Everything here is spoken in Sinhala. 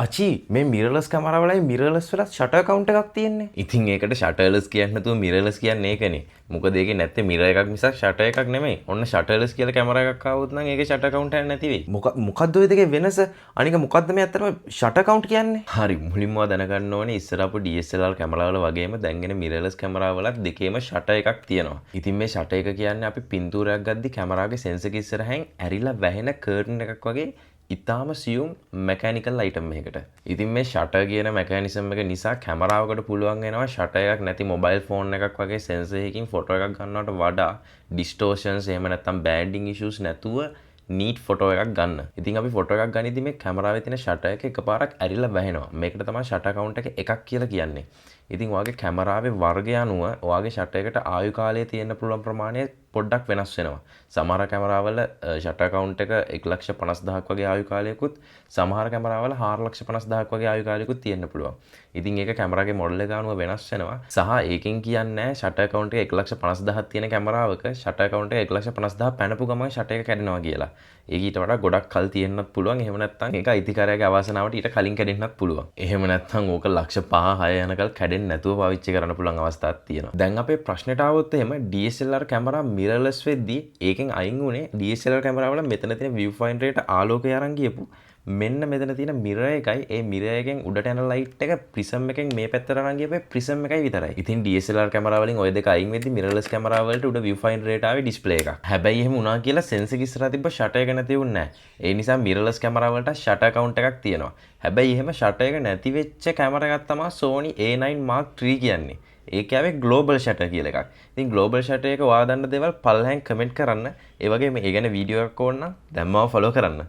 අචි මේ මිරර්ලස් කැමරාවලයි මිරර්ලස් වලත් ෂටර් කවුන්ට් එකක් තියෙන්නේ. ඉතින් ඒකට ෂටර්ලස් කියන්නේ නැතුව මිරර්ලස් කියන්නේ ඒකනේ. මොකද ඒකේ නැත්තේ මිරර් එකක් මිසක් ෂටර් එකක් නෙමෙයි. ඔන්න ෂටර්ලස් කියලා කැමරා එකක් ආවොත් නම් ඒකේ ෂටර් කවුන්ට් එකක් නැති වෙයි. මොකද්ද ඔය දෙකේ වෙනස? අනික මොකද්ද මේ ඇත්තටම ෂටර් කවුන්ට් කියන්නේ? හරි මුලින්ම දැනගන්න ඕනේ ඉස්සර අපු DSLR කැමරාවල වගේම දැන්ගෙන මිරර්ලස් කැමරාවලත් දෙකේම ෂටර් එකක් තියෙනවා. ඉතින් මේ ෂටර් එක කියන්නේ අපි පින්තූරයක් ගද්දි කැමරාවේ සෙන්සර් එක ඉස්සරහින් ඇරිලා වැහෙන කර්ටන් එකක් වගේ ඉතාම සියුම් මැකැනිකල් අයිටම් එකකට. ඉතින් මේ ෂටර් කියන මැකැනිසම් එක නිසා කැමරාවකට පුළුවන් වෙනවා ෂටර් එකක් නැති මොබයිල් ෆෝන් එකක් වගේ සෙන්සර් එකකින් ෆොටෝ එකක් ගන්නවට වඩා ඩිස්ටෝෂන්ස් එහෙම නැත්නම් බෑන්ඩින් ඉෂුස් නැතුව නීට් ෆොටෝ එකක් ගන්න. ඉතින් අපි ෆොටෝ එකක් ගනිද්දි මේ කැමරාවේ තියෙන ෂටර් එක එකපාරක් ඇරිලා වැහෙනවා. මේකට තමයි ෂටර් කවුන්ට් එක එකක් කියලා කියන්නේ. ඉතින් ඔයාගේ කැමරාවේ වර්ගය අනුව ඔයාගේ ෂටර් එකට ආයු කාලය තියෙන්න පුළුවන් ප්‍රමාණය පොඩ්ඩක් වෙනස් වෙනවා. සමහර කැමරාවල ෂටර් කවුන්ට් එක 1,50,000ක් වගේ ආයු කාලයකුත් සමහර කැමරාවල 4,50,000ක් වගේ ආයු කාලයකුත් තියෙන්න පුළුවන්. ඉතින් ඒක කැමරාගේ මොඩල් එක අනුව වෙනස් වෙනවා. සහ ඒකෙන් කියන්නේ ෂටර් කවුන්ට් එක 1,50,000ක් තියෙන කැමරාවක ෂටර් කවුන්ට් එක 1,50,000 පැනපු ගමන් ෂටර් එක කැඩෙනවා කියලා. ඒක ඊට වඩා ගොඩක් කල් තියෙන්නත් පුළුවන්. එහෙම නැත්නම් ඒක අයිතිකාරයාගේ අවාසනාවට ඊට කලින් කැඩෙන්නත් පුළුවන්. එහෙම නැත්නම් ඕක ලක්ෂ 5-6 යනකල් කැඩෙන්නේ නැතුව පාවිච්චි කරන්න පුළුවන් අවස්ථාවක් තියෙනවා. දැන් අපේ ප්‍රශ්නෙට ආවොත් එහෙම DSLR කැමරා මිරර්ලස් වෙද්දී ඒකෙන් අයින් වුණේ DSLR කැමරාවල මෙතන තියෙන view finder එකට ආලෝකය අරන් ගියපු මෙන්න මෙතන තියෙන මිරර් එකයි ඒ මිරර් එකෙන් උඩට යන ලයිට් එක ප්‍රිසම් එකෙන් මේ පැත්තට අරන් ගියපේ ප්‍රිසම් එකයි විතරයි. ඉතින් DSLR කැමරා වලින් ওই දෙක අයින් වෙද්දී මිරර්ලස් කැමරා වලට උඩ view finder එකට ආවේ ඩිස්ප්ලේ එකක්. හැබැයි එහෙම වුණා කියලා සෙන්සර් එක ඉස්සරහා තිබ්බ ෂටර් එක නැති වුණේ නැහැ. ඒ නිසා මිරර්ලස් කැමරා වලට ෂටර් කවුන්ට් එකක් තියෙනවා. හැබැයි එහෙම ෂටර් එක නැති වෙච්ච කැමරා එකක් තමයි Sony A9 Mark III කියන්නේ. ඒක ආවේ ග්ලෝබල් ෂටර් කියලා එකක්. ඉතින් ග්ලෝබල් ෂටර් එක ඔයා දන්න දේවල් පල්ලෙන් කමෙන්ට් කරන්න. ඒ වගේම මේ ගැන වීඩියෝ එකක් ඕන නම් දැම්මම ෆලෝ කරන්න.